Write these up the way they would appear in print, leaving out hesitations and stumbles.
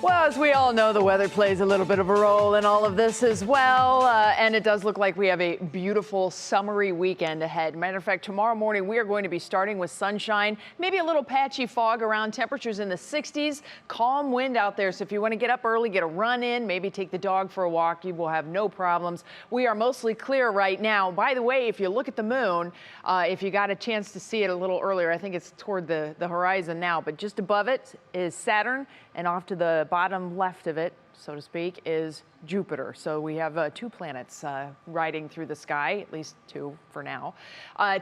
Well, as we all know, the weather plays a little bit of a role in all of this as well. And it does look like we have a beautiful summery weekend ahead. Matter of fact, tomorrow morning we are going to be starting with sunshine, maybe a little patchy fog around, temperatures in the 60s, calm wind out there. So if you want to get up early, get a run in, maybe take the dog for a walk, you will have no problems. We are mostly clear right now. By the way, if you look at the moon, if you got a chance to see it a little earlier, I think it's toward the horizon now, but just above it is Saturn, and off to the bottom left of it, so to speak, is Jupiter. So we have two planets riding through the sky, at least two for now.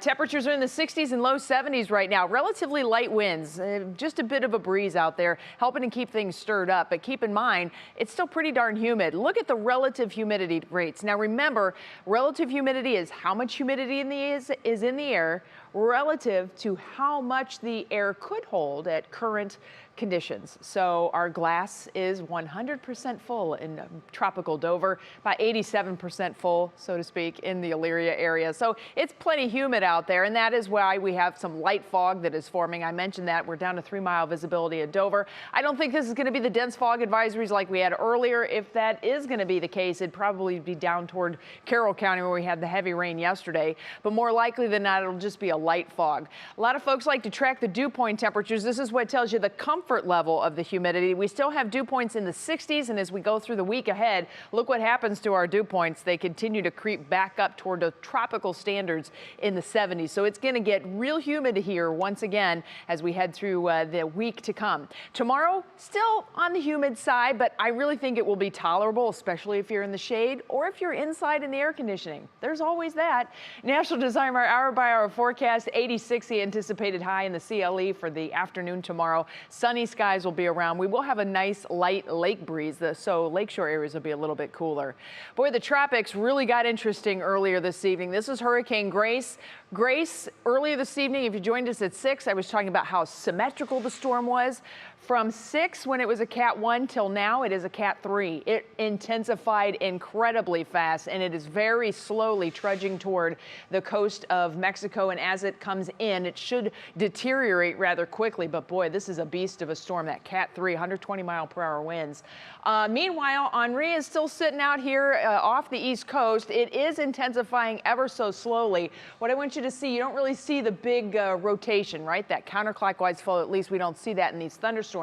Temperatures are in the 60s and low 70s right now. Relatively light winds, just a bit of a breeze out there, helping to keep things stirred up. But keep in mind, it's still pretty darn humid. Look at the relative humidity rates. Now remember, relative humidity is how much humidity is in the air relative to how much the air could hold at current conditions. So our glass is 100% full in tropical Dover, about 87% full, so to speak, in the Elyria area. So it's plenty humid out there, and that is why we have some light fog that is forming. I mentioned that we're down to 3-mile visibility at Dover. I don't think this is going to be the dense fog advisories like we had earlier. If that is going to be the case, it'd probably be down toward Carroll County where we had the heavy rain yesterday. But more likely than not, it'll just be a light fog. A lot of folks like to track the dew point temperatures. This is what tells you the comfort level of the humidity. We still have dew points in the 60s, and as we go through the week ahead, look what happens to our dew points. They continue to creep back up toward the tropical standards in the 70s. So it's going to get real humid here once again as we head through the week to come. Tomorrow, still on the humid side, but I really think it will be tolerable, especially if you're in the shade or if you're inside in the air conditioning. There's always that. National Designer hour-by-hour forecast, 86 the anticipated high in the CLE for the afternoon tomorrow. Sunny skies will be around. We will have a nice light lake breeze, so lakeshore areas will be a little bit cooler. Boy, the tropics really got interesting earlier this evening. This is Hurricane Grace. Grace, earlier this evening, if you joined us at 6, I was talking about how symmetrical the storm was. From 6, when it was a Cat 1, till now, it is a Cat 3. It intensified incredibly fast, and it is very slowly trudging toward the coast of Mexico. And as it comes in, it should deteriorate rather quickly. But boy, this is a beast of a storm, that Cat 3, 120-mile-per-hour winds. Meanwhile, Henri is still sitting out here off the East Coast. It is intensifying ever so slowly. What I want you to see, you don't really see the big rotation, right? That counterclockwise flow, at least we don't see that in these thunderstorms.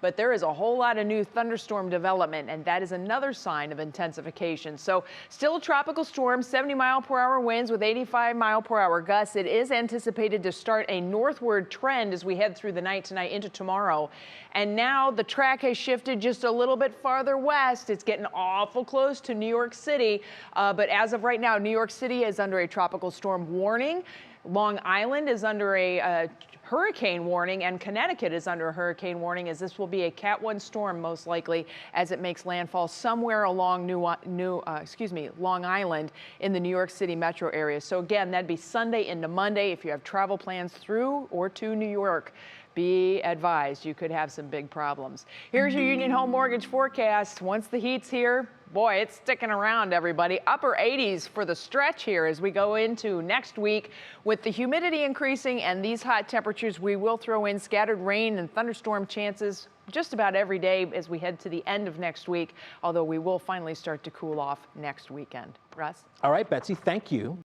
But there is a whole lot of new thunderstorm development, and that is another sign of intensification. So still a tropical storm, 70-mile-per-hour winds with 85-mile-per-hour gusts. It is anticipated to start a northward trend as we head through the night tonight into tomorrow. And now the track has shifted just a little bit farther west. It's getting awful close to New York City. But as of right now, New York City is under a tropical storm warning. Long Island is under a hurricane warning, and Connecticut is under a hurricane warning, as this will be a Cat 1 storm most likely as it makes landfall somewhere along Long Island in the New York City metro area. So again, that'd be Sunday into Monday. If you have travel plans through or to New York, be advised, you could have some big problems. Here's your Union Home Mortgage forecast. Once the heat's here, boy, it's sticking around, everybody. Upper 80s for the stretch here as we go into next week. With the humidity increasing and these hot temperatures, we will throw in scattered rain and thunderstorm chances just about every day as we head to the end of next week, although we will finally start to cool off next weekend. Russ? All right, Betsy, thank you.